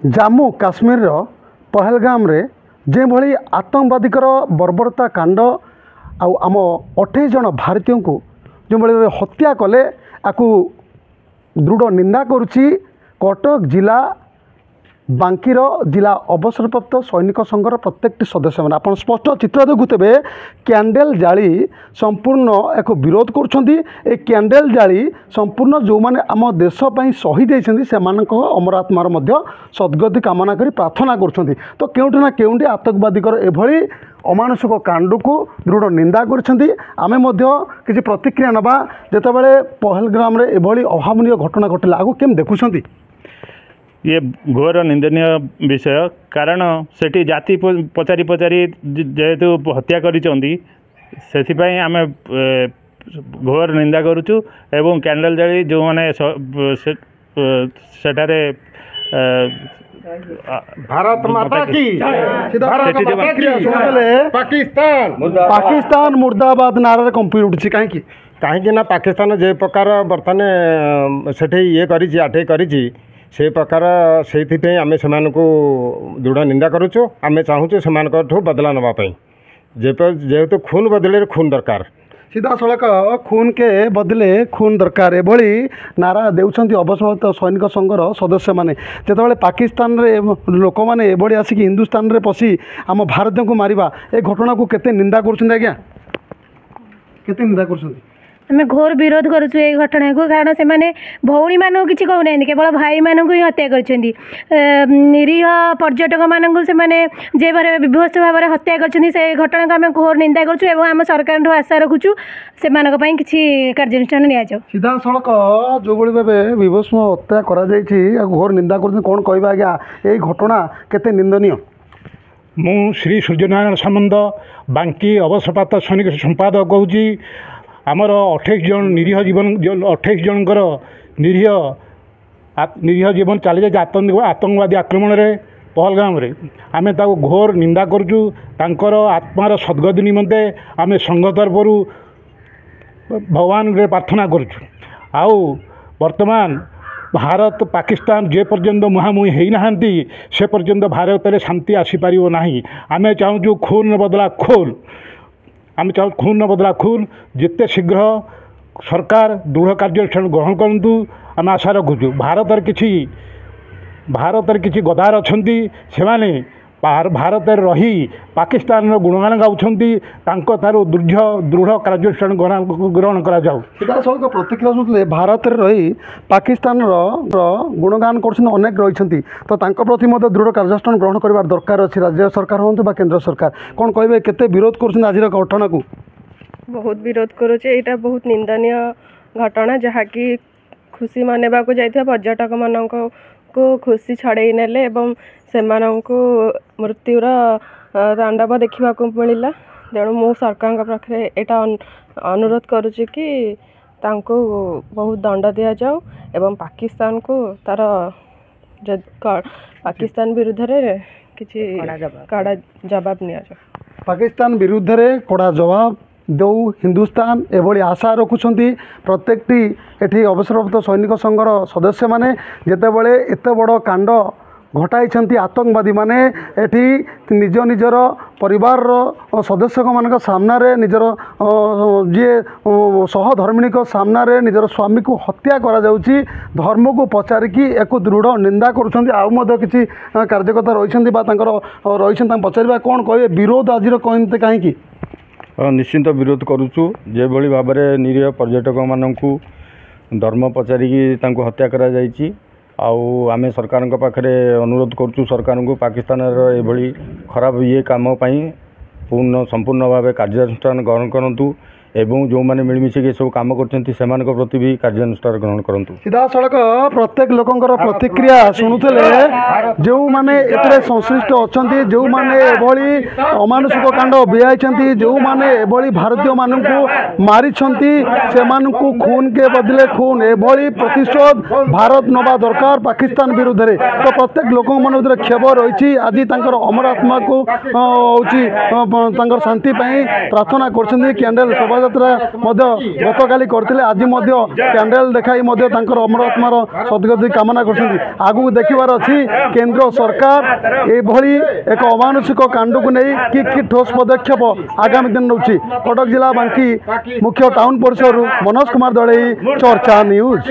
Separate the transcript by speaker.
Speaker 1: जम्मू काश्मीर पहलगाम रे जे भली आतंकवादीकर बर्बरता कांड आम 28 जन भारतीयों को जो भली हत्या कले आकु दृढ़ निंदा करुच्ची कटक जिला बांकीर जिला अवसरप्राप्त सैनिक संघर प्रत्येक सदस्य मैंने आप स्पष्ट चित्र देखुवे कैंडेल जाली संपूर्ण एक विरोध कर कैंडेल जाली संपूर्ण जो मैंने आम देशपाई शहीद होती से अमर आत्मार सद्गति कामना कर प्रार्थना कर तो केउठी ना केउठी आतंकवादीकर एभली अमानुषिक कांड को दृढ़ निंदा करें किसी प्रतिक्रिया नवा जितेबाला पहलगाम रे एभली अभावनीय घटना घटला आगु केम देखुं
Speaker 2: ये घोर निंदनीय विषय कारण सेठी जाति पचारि पचारि जेहेतु हत्या करिसेथिपाई आमे घोर निंदा करुचु एवं कैंडल जाली जो माने सेठारे
Speaker 1: भारत माता की पाकिस्तान मुर्दाबाद नारा कंपी उठी कहीं
Speaker 3: पाकिस्तान जे प्रकार बर्तमान सेठी ये करी आठे करी से प्रकार से आम से दृढ़ निंदा करुचु आम चाहूँ से बदला नापी जेहेतु खून बदले खून दरकार
Speaker 1: सीधा सड़क खून के बदले खून दरकार एभली नारा देउछंती अवसरप्राप्त सैनिक संघर सदस्य माने जेतेबाला पाकिस्तान रे लोक मैंने एभली आसिक हिंदुस्तान रे पशि आम भारतीय को मारिबा ए घटना को केते निंदा करछंती आज्ञा केते निंदा करछंती
Speaker 4: आम घोर विरोध करुँ ये घटना को कारण से मैंने भौणी मानक किसी कहना केवल भाई मानक ही हत्या कर निरीह पर्यटक मानक से मैंने जे विभत्स भाव में हत्या कर घटना को आम घोर निंदा करूँ आम सरकार आशा रखुचु से किसी कार्यानुष्ठान नि
Speaker 1: सीधा सड़क जो भाव विभत्स हत्या कर घोर निंदा कर कौन कह आज्ञा ये घटना केते निंदनीय
Speaker 5: मु श्री सूर्यनारायण सामंत बांकी अवसरप्राप्त सैनिक संपादक कहूँ आमर 28 जन निरीह जीवन 28 जनकर निरीह जीवन चली जाए आतंकवादी आक्रमण रे पहलगाम रे आमे ताको घोर निंदा करुचु तांकर आत्मार सद्गति निमंते आमे संघ तरफ भगवान रे प्रार्थना करुचु आउ वर्तमान भारत पाकिस्तान जे पर्यंत मुहांमुही होई नाहंती से पर्यंत भारत में शांति आसीपार ना आमे चाहूँ खून बदला खून आम चाहूँ खून न बदला खून जिते शीघ्र सरकार दृढ़ कार्यानुष्ठान ग्रहण करूँ आम आशा रखुचु भारत किसी गदार अच्छा से भारत रही पाकिस्तान गुणगान गाँव दृढ़ कार्यानुष्ठान ग्रहण करा जाऊ
Speaker 1: सीधा सड़क प्रतिक्रिया शुणुते भारत में रही पाकिस्तान गुणगान करनेक रही तो प्रति दृढ़ कार्यानुष्ठान ग्रहण करने दरकार अच्छी राज्य सरकार हूँ केंद्र सरकार कौन कहे केते विरोध कर आज घटना को
Speaker 6: बहुत विरोध करुचे यहाँ बहुत निंदनीय घटना जहाँकि खुशी मानवा जाइए पर्यटक मान को खुशी छड़े नेले एवं से मृत्युर तांडव देखा मिलला तेणु मु सरकार पाखे यहाँ अनुरोध करुच्ची कि तांको बहुत दंड दि जाऊ एवं पाकिस्तान को तार पाकिस्तान विरुद्ध रे किसी कड़ा जवाब नि
Speaker 1: पाकिस्तान विरुद्ध रे कड़ा जवाब दो हिंदुस्तान एभली आशा रखुंट प्रत्येकटी एठी अवसरप्राप्त सैनिक संघर सदस्य माने जेतेबेले एते बड़ कांड घटाई आतंकवादी माने एठी निज निजर परिवार सदस्य मान सामने निजर जी सहधर्मिणी सामना रे निजर स्वामी को हत्या करा जाउची धर्म को पचारिकी एक दृढ़ निंदा करुछंती आउ किसी कार्यकर्ता रही पचार कौन कहे विरोध आज कहीं
Speaker 3: निश्चिंत विरोध करुचु जे भली भाव में निरीह पर्यटक मानू धर्म पचारिकी हत्या करा जाइछि आउ आमे सरकार पाखे अनुरोध करुचु सरकार को पाकिस्तान ये खराब ये काम पूर्ण संपूर्ण भाव कार्यानुष्ठान ग्रहण करूँ एवं जो मैंने मिलमिशिक सब कम कर प्रति भी कार्यानुष्ठान ग्रहण करूँ
Speaker 1: सीधा सड़क प्रत्येक लोकंर प्रतिक्रिया शुणुले जो मैंने ए संश्लिष्ट अच्छा जो मैंने एभली अमानुषिक कांड बिहाई जो मैंने एभली भारतीय मानू मारी से खून के बदले खून एभली प्रतिशोध भारत नवा दरकार पाकिस्तान विरुद्ध रे तो प्रत्येक लोक मन भर क्षोभ रही आज अमर आत्मा को हूँ शांति प्रार्थना कर कैंडल शोभा ଶୋଭାଯାତ୍ରା ଗତକାଲି କରିଥିଲେ ଆଜି କ୍ୟାଣ୍ଡେଲ ଦେଖାଇ ତାଙ୍କର ଅମର ଆତ୍ମାର ସଦ୍ଗତି କାମନା କରୁଛନ୍ତି। ଆଗକୁ ଦେଖିବାର ଅଛି କେନ୍ଦ୍ର ସରକାର ଏଭଳି ଏକ ଅମାନୁଷିକ କାଣ୍ଡକୁ ନେଇ କି ଠୋସ୍ ପଦକ୍ଷେପ ଆଗାମୀ ଦିନ ନେଉଛି। କଟକ ଜିଲ୍ଲା ବାଙ୍କୀ ମୁଖ୍ୟ ଟାଉନ ପରିସରରୁ ମନୋଜ କୁମାର ଦଳେଇ, ଚର୍ଚ୍ଚା ନ୍ୟୁଜ୍।